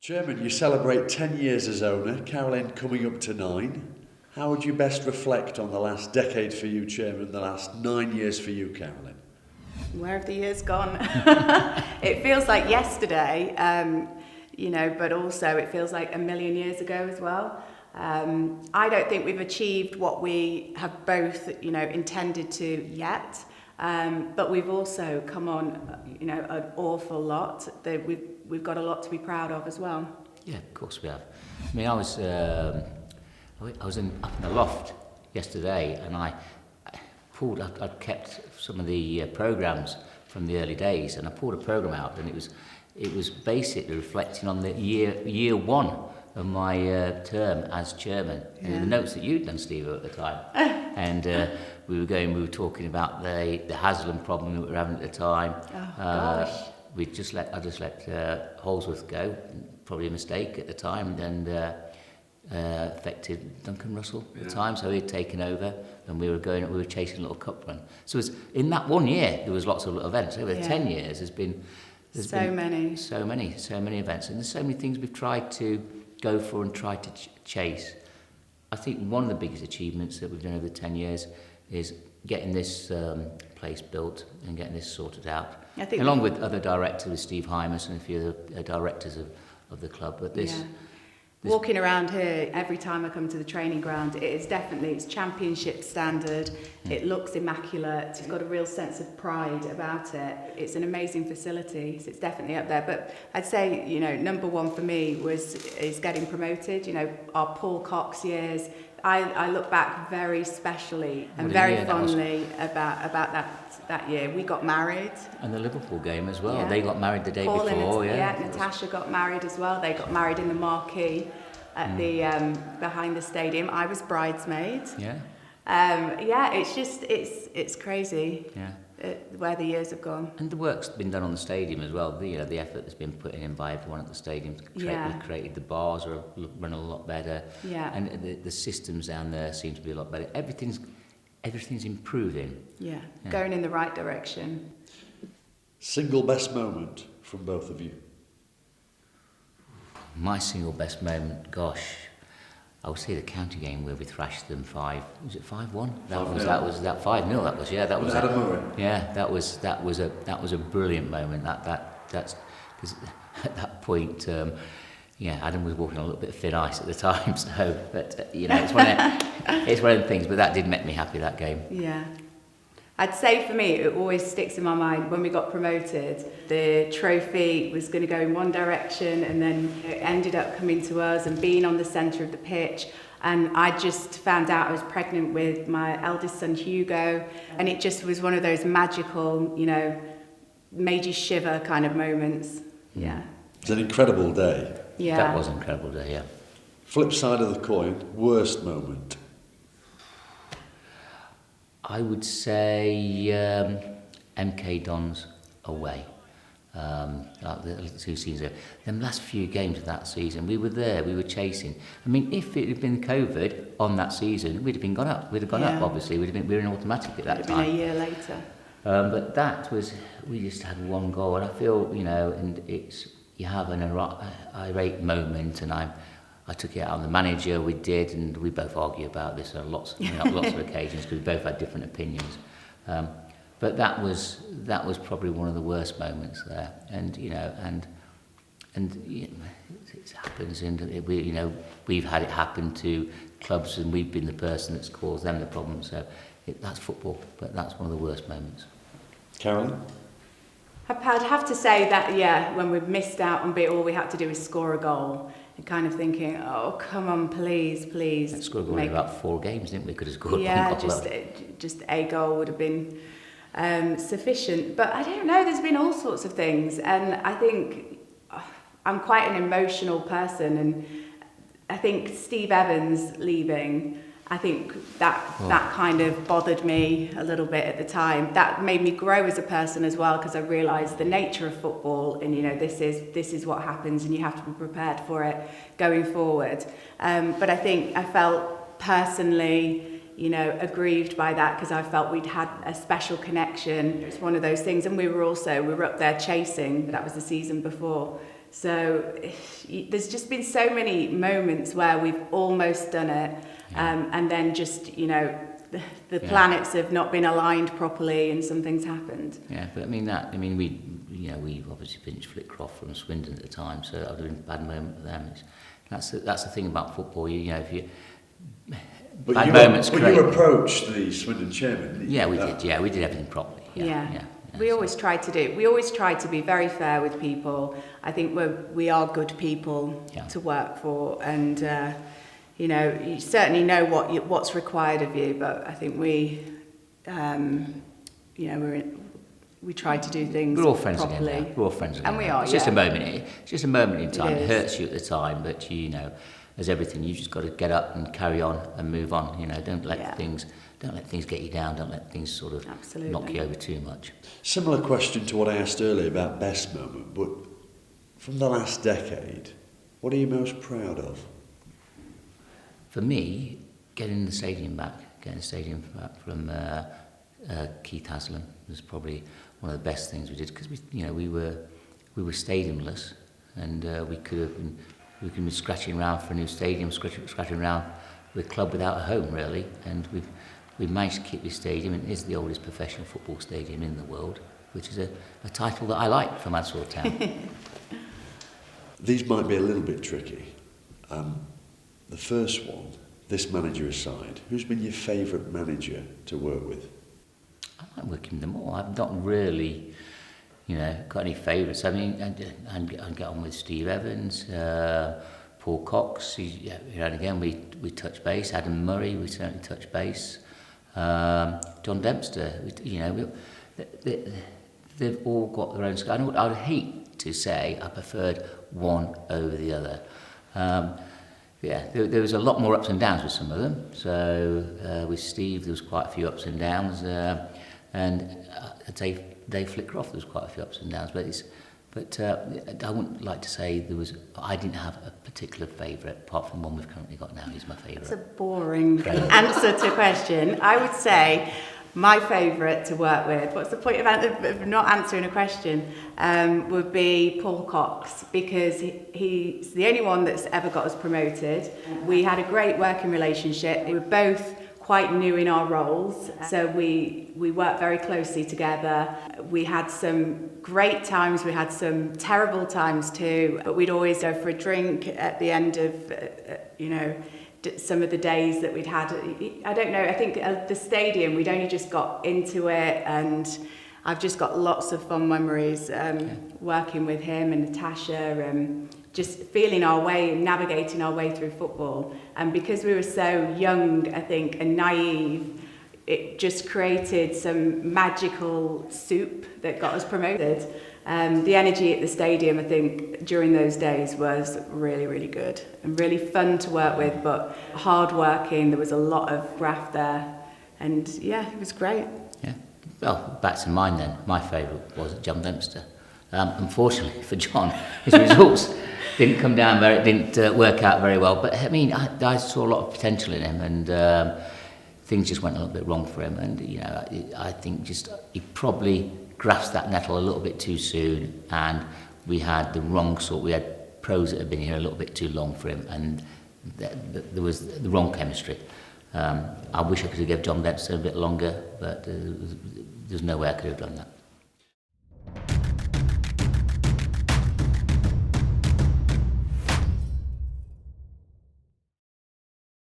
Chairman, you celebrate 10 years as owner, Caroline coming up to 9. How would you best reflect on the last decade for you, Chairman, the last 9 years for you, Caroline? Where have the years gone? It feels like yesterday, but also it feels like a million years ago as well. I don't think we've achieved what we have both, intended to yet. But we've also come on, an awful lot. We've got a lot to be proud of as well. Yeah, of course we have. I mean, I was up in the loft yesterday, and I'd kept some of the programmes from the early days, and I pulled a programme out, and it was basically reflecting on the year one of my term as chairman, and the notes that you'd done, Steve, at the time. And we were talking about the Haslam problem that we were having at the time. Oh, gosh. I just let Holsworth go, probably a mistake at the time, and affected Duncan Russell at the time, so he'd taken over, and we were chasing a little cup run. So in that 1 year, there was lots of little events. Over 10 years, there's been so many events, and there's so many things we've tried to go for and try to chase. I think one of the biggest achievements that we've done over 10 years is getting this place built and getting this sorted out. Along with other directors, with Steve Hymas and a few other directors of the club. But this walking around here, every time I come to the training ground, it's championship standard. It looks immaculate. It's got a real sense of pride about it. It's an amazing facility, so it's definitely up there. But I'd say, number one for me is getting promoted. Our Paul Cox years. I look back very specially and very fondly about that year. We got married. And the Liverpool game as well. Yeah. They got married the day Paul before. And Natasha got married as well. They got married in the marquee at the behind the stadium. I was bridesmaid. Yeah. It's crazy. Yeah. Where the years have gone. And the work's been done on the stadium as well. The effort that's been put in by everyone at the stadium. We've created the bars are run a lot better. Yeah. And the systems down there seem to be a lot better. Everything's improving. Yeah. Going in the right direction. Single best moment from both of you? My single best moment, gosh, I would say the county game where we thrashed them 5. Was it 5-1? That was 5-0. That was Adam Murray. Yeah, that was a brilliant moment. That's because at that point, Adam was walking on a little bit of thin ice at the time. So, but it's one of the things. But that did make me happy, that game. Yeah. I'd say for me, it always sticks in my mind when we got promoted, the trophy was going to go in one direction and then it ended up coming to us and being on the centre of the pitch. And I just found out I was pregnant with my eldest son, Hugo. And it just was one of those magical, made you shiver kind of moments. Yeah. It's an incredible day. Yeah. That was an incredible day, yeah. Flip side of the coin, worst moment. I would say MK Dons away. The 2 seasons ago. Them last few games of that season, we were there, we were chasing. I mean, if it had been COVID on that season, we'd have been gone up. We'd have gone up, obviously. We were in automatic at that time. Been a year later. But that was, we just had one goal, and I feel, and you have an irate moment, and I took it out on the manager, we did, and we both argue about this on lots of occasions because we both had different opinions. But that was probably one of the worst moments there, and it happens, and we've had it happen to clubs, and we've been the person that's caused them the problem. So that's football, but that's one of the worst moments. Caroline? I'd have to say that when we've missed out on all we had to do is score a goal. And kind of thinking, oh, come on, please. We scored a goal in about 4 games, didn't we? Could have scored one goal. Just a goal would have been sufficient. But I don't know, there's been all sorts of things. And I think I'm quite an emotional person. And I think Steve Evans leaving, I think that kind of bothered me a little bit at the time. That made me grow as a person as well, because I realised the nature of football, and this is what happens, and you have to be prepared for it going forward. But I think I felt personally, aggrieved by that, because I felt we'd had a special connection. It's one of those things, and we were up there chasing. That was the season before. So there's just been so many moments where we've almost done it, and then just, you know, the planets have not been aligned properly and something's happened. Yeah, but we obviously finished Flitcroft from Swindon at the time, so that would have been a bad moment for them. That's the thing about football. You know, if you But you approached the Swindon chairman, didn't you? Yeah, we did. Yeah, we did everything properly. We always try to be very fair with people. I think we are good people to work for, and you know, you certainly know what's required of you. But I think we try to do things. We're all friends properly. again. We're all friends again. And we are. It's just a moment. It's just a moment in time. It hurts you at the time, but you know, as everything, you just got to get up and carry on and move on. You know, don't let things get you down. Don't let things sort of knock you over too much. Similar question to what I asked earlier about best moment, but from the last decade, what are you most proud of? For me, getting the stadium back from Keith Haslam was probably one of the best things we did, because we were stadiumless, and we could have been scratching around for a new stadium, scratching around with a club without a home really, and we managed to keep this stadium, and it is the oldest professional football stadium in the world, which is a title that I like for Mansfield Town. These might be a little bit tricky. The first one, this manager aside, who's been your favourite manager to work with? I like working with them all. I've not really, got any favourites. I mean, I get on with Steve Evans, Paul Cox. And again, we touch base. Adam Murray, we certainly touch base. John Dempster. They've all got their own style. I would hate to say I preferred one over the other. There was a lot more ups and downs with some of them. So with Steve, there was quite a few ups and downs, and Dave Flitcroft, there was quite a few ups and downs. But I wouldn't like to say I didn't have a particular favourite, apart from one we've currently got now. He's my favourite. It's a boring answer to a question. I would say my favourite to work with, what's the point of not answering a question, would be Paul Cox, because he's the only one that's ever got us promoted. We had a great working relationship. We were both quite new in our roles, so we worked very closely together. We had some great times, we had some terrible times too, but we'd always go for a drink at the end of, some of the days that we'd had. I don't know, I think the stadium, we'd only just got into it, and I've just got lots of fond memories working with him and Natasha, just feeling our way, navigating our way through football. And because we were so young, I think, and naive, it just created some magical soup that got us promoted. The energy at the stadium, I think, during those days was really, really good and really fun to work with, but hard working. There was a lot of graft there, and it was great. Yeah. Well, back to mine then. My favourite was John Dempster. Unfortunately for John, his results didn't work out very well. But I mean, I saw a lot of potential in him, and things just went a little bit wrong for him. And I think he probably grasped that nettle a little bit too soon, and we had the wrong sort. We had pros that had been here a little bit too long for him, and there was the wrong chemistry. I wish I could have given John Dempster a bit longer, but there's no way I could have done that.